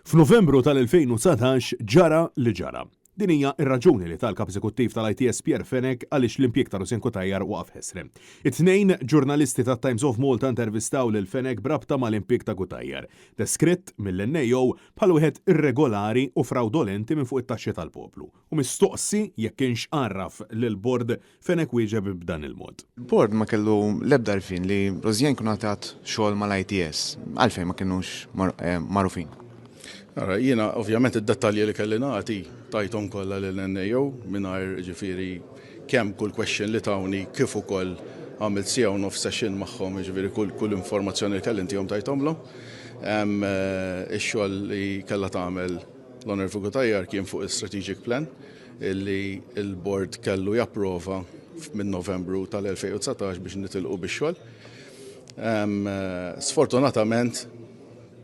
F'Novembru tal-2019 ġara li ġara. Din hija r-raġuni li tal-kap eżekuttiv tal-ITS Pierre Fenek għaliex l-impjieg ta' Rosjan Cutajar waqaf ħesre. It-tnejn ġurnalisti tat Times of Malta intervistaw lil Fenek brabta mal-impjieg ta' Cutajar, deskritt mill-NAO bħal wieħed irregolari u fraudolenti minn fuq it-taxxi tal-poplu. U mistoqsi jekk kienx għarraf lil bord Fenek wieġeb b'dan il-mod. Il-bord ma kellu l-ebda għarfien li Rosjan kun għatat xogħol mal-ITS, għalfejn ma kienux magħrufin. Ara, jiena ovvjament id-dettalji li kelli nagħti tajthom kollha lill-NAO mingħajr ġifieri kemm kull question li tawni kif ukoll għamilt sija u nofs session magħhom ġifieri kull informazzjoni li kelli intihom tajthomlhom. Ix-xogħol li kellha tagħmel l-Onorevoli Cutajar kien fuq il-strategic plan illi l-board kellu japprova minn Novembru tal-2019 biex nitilqu bix-xogħol. Sfortunatament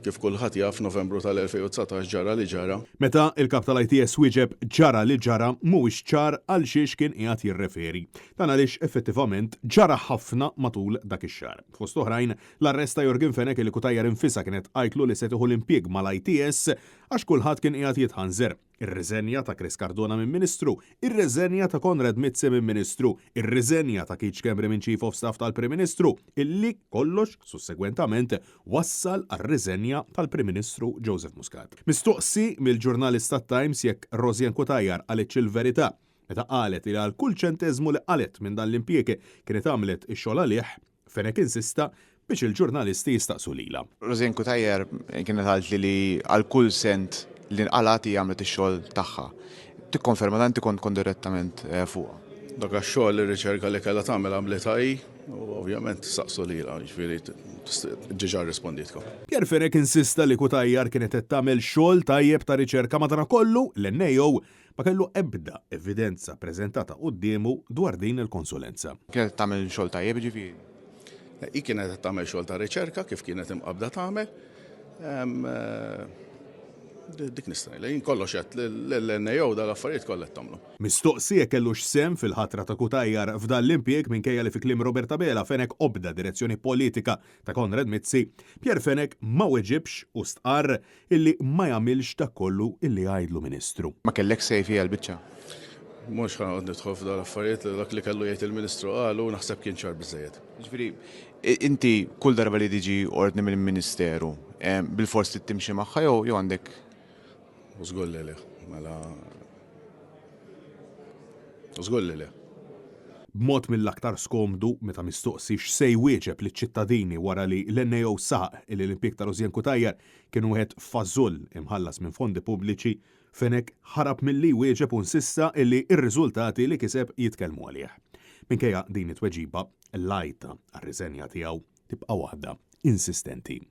kif kulħadd jaf Novembru tal-2019 ġara li ġara. Meta il-kap tal-ITS wieġeb ġara li ġara mhuwiex ċar għal xiex kien qiegħed jirreferi. Dan għaliex effettivament ġara ħafna matul dak ix-xahar. Fost oħrajn l-arrest ta' Jorgen Fenek li Cutajar infisha kienet qajtlu li se tieħu l-impjieg mal-ITS għax kulħadd kien qiegħed jitħanżer. Ir-riżenja ta' Chris Cardona minn Ministru, ir-riżenja ta' Konrad Mizzi minn Ministru, ir-riżenja ta' Keith Schembri minn Chief of Staff tal-Prim Ministru, illi kollox sussegwentament wassal għar-riżenja tal-Prim Ministru Joseph Muscat. Mistoqsi mill-ġurnalista Times jekk Rosjan Cutajar qalet il-verità meta qalet li għal kull ċenteżmu li qalet minn dan l-impjieg kienet għamlet ix-xogħol għalih, Fenek insista biex il-ġurnalisti jistaqsu lilha. Rosjan Cutajar kienet għalt li għal kull sent li nqalati għamlet ix-xogħol tagħha. Tikkonferma dan kont direttament fuqha. Dak għax-xogħol ir-riċerka li kellha tagħmel għamletha hi u ovvjament saqsu lilha, ġifieri ġiġa rrisponditkom. Pierre Fenek insista li Cutajar kienet qed tagħmel xogħol tajjeb ta' riċerka madankollu l-NAO ma kellu ebda evidenza preżentata qudiemu dwar din il-konsulenza. Kienet tagħmel xogħol tajjeb ġifieri. Hi kienet qed tagħmel xogħol ta' riċerka kif kienet imqabda tagħmel. Dik nistgħu jien kollox qed l-NAO dal-affarijiet kollha qed tagħmlu. Mistoqsi jekk kellux sem fil-ħatra ta' Cutajar f'dan l-impjieg minkejja li fi kliem Roberta Bela Fenek obda direzzjoni politika ta' Konrad Mizzi, Pierre Fenek ma weġibx u stqarr illi ma jagħmilx dak kollu illi jgħidlu Ministru. Ma kellek sejfi għall-biċċa. Mhux ħanqod nidħol f'dal-affarijiet dak li kellu jgħid il-Ministru qalu naħseb kien ċar biżżejjed. Ġifieri, inti kull darba li tiġi ordni mill-Ministeru bil-fors timxi magħha jew għandek Użgulli li, mela. Użgulli li. B'mod mill-aktar skomdu meta mistoqsi x'se jwieġeb liċ-ċittadini wara li l-NAO saq li l-impjieg ta' Rosjan Cutajar kien wieħed fażull imħallas minn fondi pubbliċi, Fenek ħarab milli jwieġeb u insista illi r-riżultati li kiseb jitkellmu għalih. Minkejja din it-tweġiba, l-lajta għar-riżenja tiegħu tibqa' waħda insistenti.